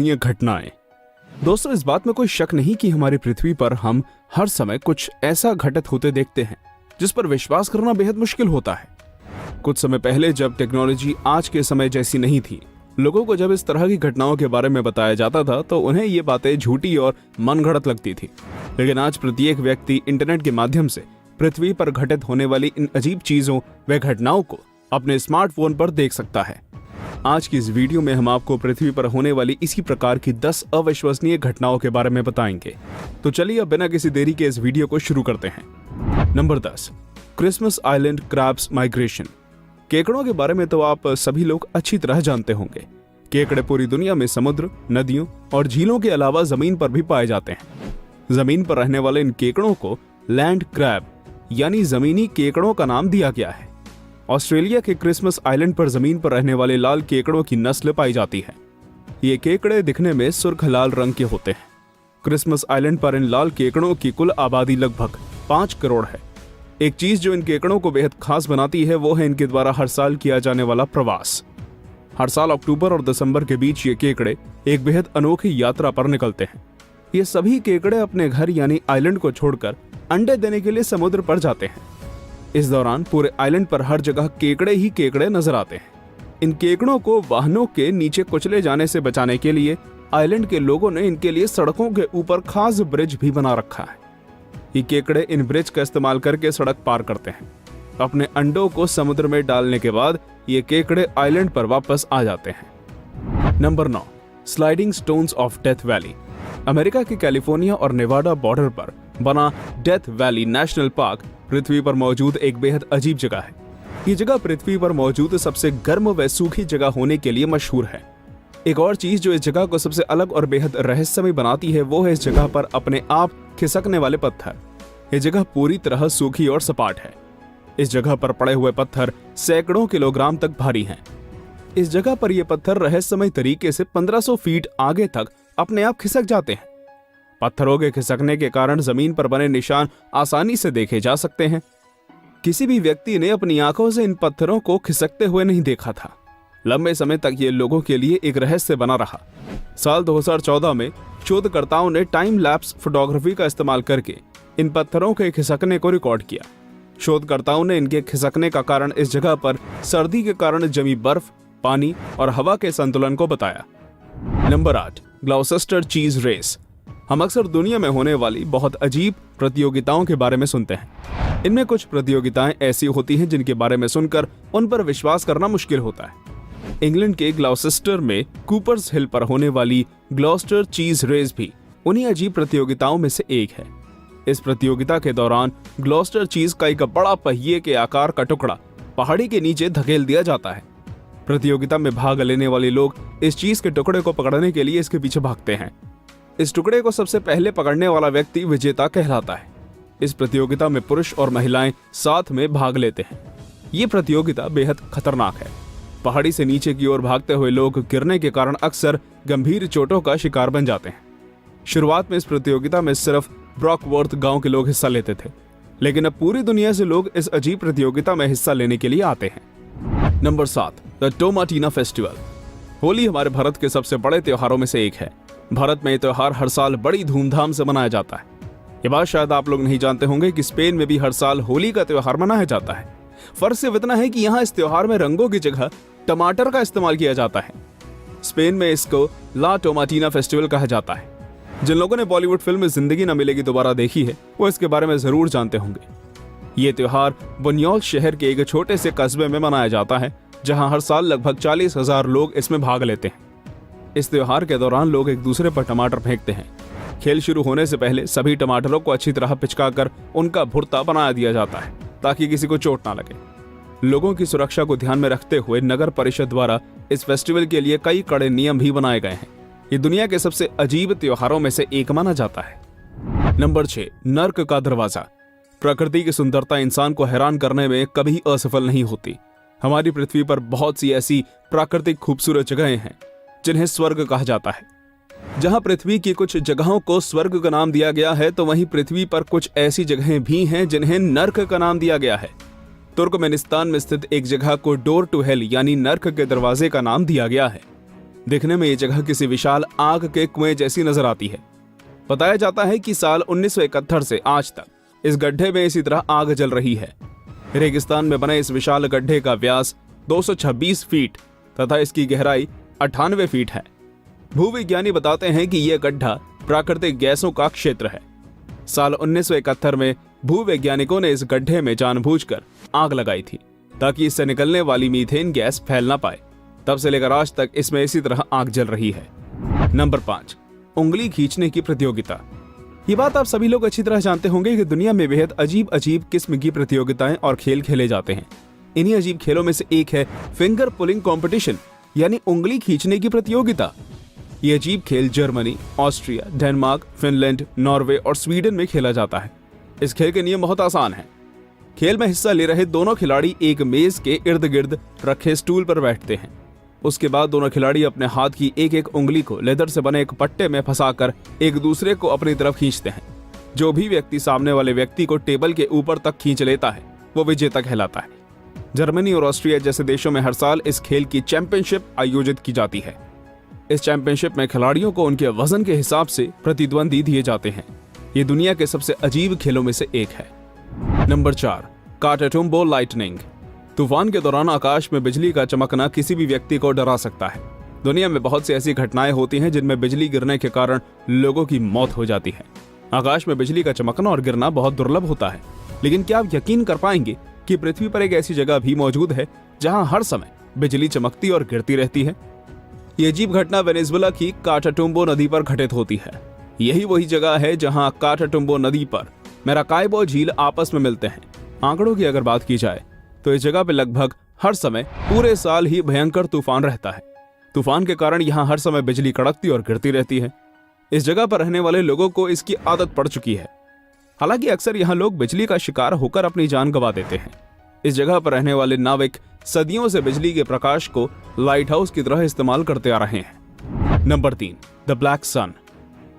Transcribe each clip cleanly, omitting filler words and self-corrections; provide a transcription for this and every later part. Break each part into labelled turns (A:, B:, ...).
A: ये घटनाएं। दोस्तों, इस बात में कोई शक नहीं कि हमारी पृथ्वी पर हम हर समय कुछ ऐसा घटित होते देखते हैं जिस पर विश्वास करना बेहद मुश्किल होता है। कुछ समय पहले जब टेक्नोलॉजी आज के समय जैसी नहीं थी, लोगों को जब इस तरह की घटनाओं के बारे में बताया जाता था तो उन्हें ये बातें झूठी और मनगढ़ंत लगती थी। लेकिन आज प्रत्येक व्यक्ति इंटरनेट के माध्यम से पृथ्वी पर घटित होने वाली इन अजीब चीजों व घटनाओं को अपने स्मार्टफोन पर देख सकता है। आज की इस वीडियो में हम आपको पृथ्वी पर होने वाली इसी प्रकार की 10 अविश्वसनीय घटनाओं के बारे में बताएंगे। तो चलिए अब बिना किसी देरी के इस वीडियो को शुरू करते हैं। Number 10, Christmas island crabs migration. केकड़ों के बारे में तो आप सभी लोग अच्छी तरह जानते होंगे। केकड़े पूरी दुनिया में समुद्र, नदियों और झीलों के अलावा जमीन पर भी पाए जाते हैं। जमीन पर रहने वाले इन केकड़ों को लैंड क्रैब यानी जमीनी केकड़ों का नाम दिया गया है। ऑस्ट्रेलिया के क्रिसमस आइलैंड पर जमीन पर रहने वाले लाल केकड़ों की नस्ल पाई जाती है। ये केकड़े दिखने में सुर्ख लाल रंग के होते हैं। क्रिसमस आइलैंड पर इन लाल केकड़ों की कुल आबादी लगभग 5 करोड़ है। एक चीज जो इन केकड़ों को बेहद खास बनाती है वो है इनके द्वारा हर साल किया जाने वाला प्रवास। हर साल अक्टूबर और दिसंबर के बीच ये केकड़े एक बेहद अनोखी यात्रा पर निकलते हैं। ये सभी केकड़े अपने घर यानी आइलैंड को छोड़कर अंडे देने के लिए समुद्र पर जाते हैं। इस दौरान पूरे आइलैंड पर हर जगह केकड़े ही केकड़े नजर आते हैं। इन केकड़ों को वाहनों के नीचे कुचले जाने से बचाने के लिए आइलैंड के लोगों ने इनके लिए सड़कों के ऊपर खास ब्रिज भी बना रखा है। ये केकड़े इन ब्रिज का इस्तेमाल करके सड़क पार करते हैं। अपने अंडों को समुद्र में डालने के बाद ये केकड़े आइलैंड पर वापस आ जाते हैं। Number 9, sliding stones of death valley. America के कैलिफोर्निया और नेवाडा बॉर्डर पर बना डेथ वैली नेशनल पार्क पृथ्वी पर मौजूद एक बेहद अजीब जगह है। ये जगह पृथ्वी पर मौजूद सबसे गर्म व सूखी जगह होने के लिए मशहूर है। एक और चीज जो इस जगह को सबसे अलग और बेहद रहस्यमय बनाती है वो है इस जगह पर अपने आप खिसकने वाले पत्थर। ये जगह पूरी तरह सूखी और सपाट है। इस जगह पर पड़े हुए पत्थर सैकड़ों किलोग्राम तक भारी हैं। इस जगह पर ये पत्थर रहस्यमय तरीके से 1500 फीट आगे तक अपने आप खिसक जाते हैं। पत्थरों के खिसकने के कारण जमीन पर बने निशान आसानी से देखे जा सकते हैं। किसी भी व्यक्ति ने अपनी आंखों से इन पत्थरों को खिसकते हुए नहीं देखा था। लंबे समय तक ये लोगों के लिए एक रहस्य बना रहा। साल 2014 में शोधकर्ताओं ने टाइम लैप्स फोटोग्राफी का इस्तेमाल करके इन पत्थरों के खिसकने को रिकॉर्ड किया। शोधकर्ताओं ने इनके खिसकने का कारण इस जगह पर सर्दी के कारण जमी बर्फ, पानी और हवा के संतुलन को बताया। नंबर 8, ग्लॉसेस्टर चीज रेस। हम अक्सर दुनिया में होने वाली बहुत अजीब प्रतियोगिताओं के बारे में सुनते हैं। इनमें कुछ प्रतियोगिताएं ऐसी होती हैं जिनके बारे में सुनकर उन पर विश्वास करना मुश्किल होता है। इंग्लैंड के ग्लॉसेस्टर में कूपर्स हिल पर होने वाली ग्लॉस्टर चीज रेस भी उन्हीं अजीब प्रतियोगिताओं में से एक है। इस प्रतियोगिता के दौरान ग्लॉस्टर चीज का एक बड़ा पहिए के आकार का टुकड़ा पहाड़ी के नीचे धकेल दिया जाता है। प्रतियोगिता में भाग लेने वाले लोग इस चीज के टुकड़े को पकड़ने के लिए इसके पीछे भागते हैं। इस टुकड़े को सबसे पहले पकड़ने वाला व्यक्ति विजेता कहलाता है। इस प्रतियोगिता में पुरुष और महिलाएं साथ में भाग लेते हैं। ये प्रतियोगिता बेहद खतरनाक है। पहाड़ी से नीचे की ओर भागते हुए लोग गिरने के कारण अक्सर गंभीर चोटों का शिकार बन जाते हैं। शुरुआत में इस प्रतियोगिता में सिर्फ ब्रॉकवर्थ गांव के लोग हिस्सा लेते थे, लेकिन अब पूरी दुनिया से लोग इस अजीब प्रतियोगिता में हिस्सा लेने के लिए आते हैं। Number 7, the Tomatina festival. Holi हमारे भारत के सबसे बड़े त्योहारों में से एक है। भारत में यह त्योहार हर साल बड़ी धूमधाम से मनाया जाता है। ये बात शायद आप लोग नहीं जानते होंगे कि स्पेन में भी हर साल होली का त्योहार मनाया जाता है। फर्क सिर्फ इतना है कि यहाँ इस त्योहार में रंगों की जगह टमाटर का इस्तेमाल किया जाता है। स्पेन में इसको ला टोमाटीना फेस्टिवल कहा जाता है। जिन लोगों ने बॉलीवुड फिल्म जिंदगी न मिलेगी दोबारा देखी है वो इसके बारे में जरूर जानते होंगे। ये त्योहार बुन्योल शहर के एक छोटे से कस्बे में मनाया जाता है, जहां हर साल लगभग 40,000 लोग इसमें भाग लेते हैं। इस त्योहार के दौरान लोग एक दूसरे पर टमाटर फेंकते हैं। खेल शुरू होने से पहले सभी टमाटरों को अच्छी तरह पिचकाकर उनका भुर्ता बना दिया जाता है ताकि किसी को चोट ना लगे। लोगों की सुरक्षा को ध्यान में रखते हुए नगर परिषद द्वारा इस फेस्टिवल के लिए कई कड़े नियम भी बनाए गए हैं। ये दुनिया के सबसे अजीब त्योहारों में से एक माना जाता है। नंबर 6, नर्क का दरवाजा। प्रकृति की सुंदरता इंसान को हैरान करने में कभी असफल नहीं होती। हमारी पृथ्वी पर बहुत सी ऐसी प्राकृतिक खूबसूरत जगहें हैं जिन्हें स्वर्ग कहा जाता है। जहां पृथ्वी की कुछ जगहों को स्वर्ग का नाम दिया गया है तो वहीं पृथ्वी पर कुछ ऐसी जगहें भी हैं जिन्हें नर्क का नाम दिया गया है। तुर्कमेनिस्तान में स्थित एक जगह को डोर टू हेल यानी नर्क के दरवाजे का नाम दिया गया है। दिखने में ये जगह किसी विशाल आग के कुएं जैसी नजर आती है। बताया जाता है कि साल 1971 से आज तक इस गड्ढे में इसी तरह आग जल रही है। रेगिस्तान में बने इस विशाल गड्ढे का व्यास 226 फीट तथा इसकी गहराई 98 फीट है। भूविज्ञानी बताते हैं कि यह गड्ढा प्राकृतिक गैसों का क्षेत्र है। साल 1971 में भूवैज्ञानिकों ने इस गड्ढे में जानबूझकर आग लगाई थी ताकि इससे निकलने वाली मीथेन गैस फैल ना पाए। तब से लेकर आज तक इसमें इसी तरह आग जल रही है। नंबर 5, उंगली खींचने की प्रतियोगिता। ये बात आप सभी लोग अच्छी तरह जानते होंगे कि दुनिया में बेहद अजीब अजीब किस्म की प्रतियोगिताएं और खेल खेले जाते हैं। इन्हीं अजीब खेलों में से एक है फिंगर पुलिंग कंपटीशन, यानी उंगली खींचने की प्रतियोगिता। ये अजीब खेल Germany, Austria, Denmark, Finland, Norway और स्वीडन में खेला जाता है। इस खेल के नियम बहुत आसान हैं। खेल में हिस्सा ले रहे दोनों खिलाड़ी एक मेज के इर्द गिर्द रखे स्टूल पर बैठते हैं। उसके बाद दोनों खिलाड़ी अपने हाथ की एक एक उंगली को लेदर से बने एक पट्टे में फंसाकर एक दूसरे को अपनी तरफ खींचते हैं। जो भी व्यक्ति सामने वाले व्यक्ति को टेबल के ऊपर तक खींच लेता है वो विजेता कहलाता है। जर्मनी और ऑस्ट्रिया जैसे देशों में हर साल इस खेल की चैंपियनशिप आयोजित की जाती है। इस चैंपियनशिप में खिलाड़ियों को उनके वजन के हिसाब से प्रतिद्वंदी दिए जाते हैं। ये दुनिया के सबसे अजीब खेलों में से एक है। Number 4, Catatumbo lightning. तूफान के दौरान आकाश में बिजली का चमकना किसी भी व्यक्ति को डरा सकता है। दुनिया में बहुत सी ऐसी घटनाएं होती हैं जिनमें बिजली गिरने के कारण लोगों की मौत हो जाती है। आकाश में बिजली का चमकना और गिरना बहुत दुर्लभ होता है, लेकिन क्या आप यकीन कर पाएंगे कि पृथ्वी पर एक ऐसी जगह भी मौजूद है जहां हर समय बिजली चमकती और गिरती रहती है। ये अजीब घटना वेनेजुएला की काटाटुम्बो नदी पर घटित होती है। यही वही जगह है जहां काटाटुम्बो नदी पर मैराकाइबो झील आपस में मिलते हैं। आंकड़ों की अगर बात की जाए तो इस जगह पे लगभग हर समय पूरे साल ही भयंकर तूफान रहता है। तूफान के कारण यहाँ हर समय बिजली कड़कती और गिरती रहती है। इस जगह पर रहने वाले लोगों को इसकी आदत पड़ चुकी है। हालांकि अक्सर यहाँ लोग बिजली का शिकार होकर अपनी जान गंवा देते हैं। इस जगह पर रहने वाले नाविक सदियों से बिजली के प्रकाश को लाइट हाउस की तरह इस्तेमाल करते आ रहे हैं। Number 3, the black sun.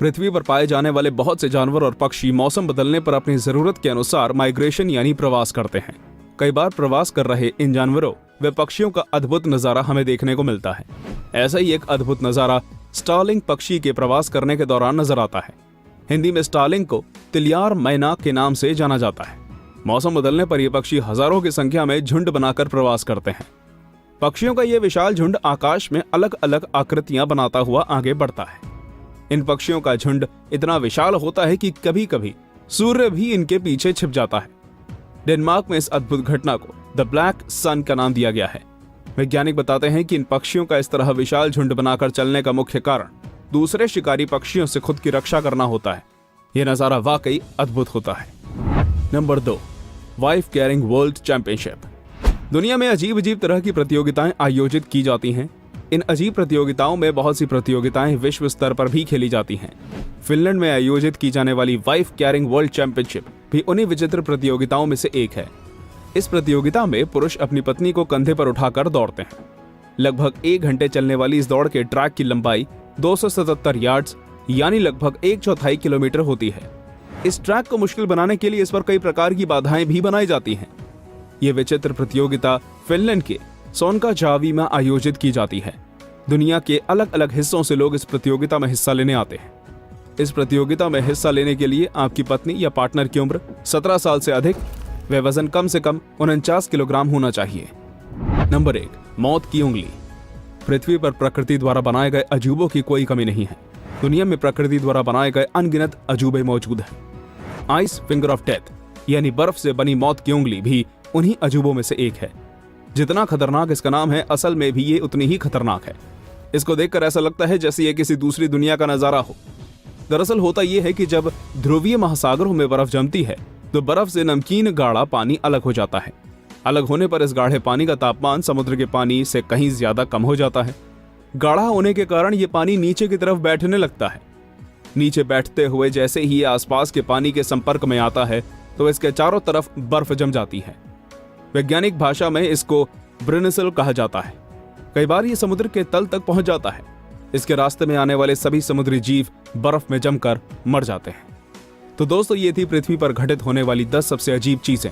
A: पृथ्वी पर पाए जाने वाले बहुत से जानवर और पक्षी मौसम बदलने पर अपनी जरूरत के अनुसार माइग्रेशन यानी प्रवास करते हैं। कई बार प्रवास कर रहे इन जानवरों व पक्षियों का अद्भुत नजारा हमें देखने को मिलता है। ऐसा ही एक अद्भुत नजारा स्टार्लिंग पक्षी के प्रवास करने के दौरान नजर आता है। हिंदी में स्टार्लिंग को तिलियार मैना के नाम से जाना जाता है। मौसम बदलने पर ये पक्षी हजारों की संख्या में झुंड बनाकर प्रवास करते हैं। पक्षियों का यह विशाल झुंड आकाश में अलग अलग आकृतियां बनाता हुआ आगे बढ़ता है। इन पक्षियों का झुंड इतना विशाल होता है कि कभी कभी सूर्य भी इनके पीछे छिप जाता है। डेनमार्क में इस अद्भुत घटना को द ब्लैक सन का नाम दिया गया है। वैज्ञानिक बताते हैं कि इन पक्षियों का इस तरह विशाल झुंड बनाकर चलने का मुख्य कारण दूसरे शिकारी पक्षियों से खुद की रक्षा करना होता है। यह नजारा वाकई अद्भुत होता है। Number 2, wife carrying world championship. दुनिया में अजीब अजीब तरह की प्रतियोगिताएं आयोजित की जाती हैं। इन अजीब प्रतियोगिताओं में बहुत सी प्रतियोगिताएं विश्व स्तर पर भी खेली जाती हैं। फिनलैंड में आयोजित की जाने वाली वाइफ कैरिंग वर्ल्ड चैंपियनशिप भी उन्हीं विचित्र प्रतियोगिताओं में से एक है। इस प्रतियोगिता में पुरुष अपनी पत्नी को कंधे पर उठाकर दौड़ते हैं। लगभग 1 घंटे चलने वाली इस दौड़ के ट्रैक की लंबाई 277 यार्ड्स यानी लगभग 1/4 किलोमीटर होती है। इस ट्रैक को मुश्किल बनाने के लिए इस पर कई प्रकार की बाधाएं भी बनाई जाती हैं। ये विचित्र प्रतियोगिता फिनलैंड के सोनकाजावी में आयोजित की जाती है। दुनिया के अलग अलग हिस्सों से लोग इस प्रतियोगिता में हिस्सा लेने आते हैं। इस प्रतियोगिता में हिस्सा लेने के लिए आपकी पत्नी या पार्टनर की उम्र 17 साल से अधिक व वजन कम से कम 49 किलोग्राम होना चाहिए। नंबर 1, मौत की उंगली। पृथ्वी पर प्रकृति द्वारा बनाए गए अजूबों की कोई कमी नहीं है। दुनिया में प्रकृति द्वारा बनाए गए अनगिनत अजूबे मौजूद हैं। आइस फिंगर ऑफ डेथ यानी बर्फ से बनी मौत की उंगली भी उन्हीं अजूबों में से एक है। जितना खतरनाक इसका नाम है, असल में भी ये उतनी ही खतरनाक है। इसको देखकर ऐसा लगता है जैसे ये किसी दूसरी दुनिया का नजारा हो। दरअसल होता यह है कि जब ध्रुवीय महासागरों में बर्फ जमती है तो बर्फ से नमकीन गाढ़ा पानी अलग हो जाता है। अलग होने पर इस गाढ़े पानी का तापमान समुद्र के पानी से कहीं ज्यादा कम हो जाता है। गाढ़ा होने के कारण ये पानी नीचे की तरफ बैठने लगता है। नीचे बैठते हुए जैसे ही ये आसपास के पानी के संपर्क में आता है तो इसके चारों तरफ बर्फ जम जाती है। वैज्ञानिक भाषा में इसको ब्रिनिसल कहा जाता है। कई बार ये समुद्र के तल तक पहुंच जाता है। इसके रास्ते में आने वाले सभी समुद्री जीव बर्फ में जमकर मर जाते हैं। तो दोस्तों, ये थी पृथ्वी पर घटित होने वाली 10 सबसे अजीब चीजें।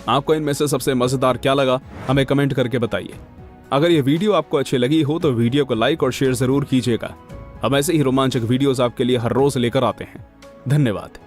A: आपको इनमें से सबसे मजेदार क्या लगा, हमें कमेंट करके बताइए। अगर ये वीडियो आपको अच्छी लगी हो तो वीडियो को लाइक और शेयर जरूर कीजिएगा। हम ऐसे ही रोमांचक वीडियोस आपके लिए हर रोज लेकर आते हैं। धन्यवाद।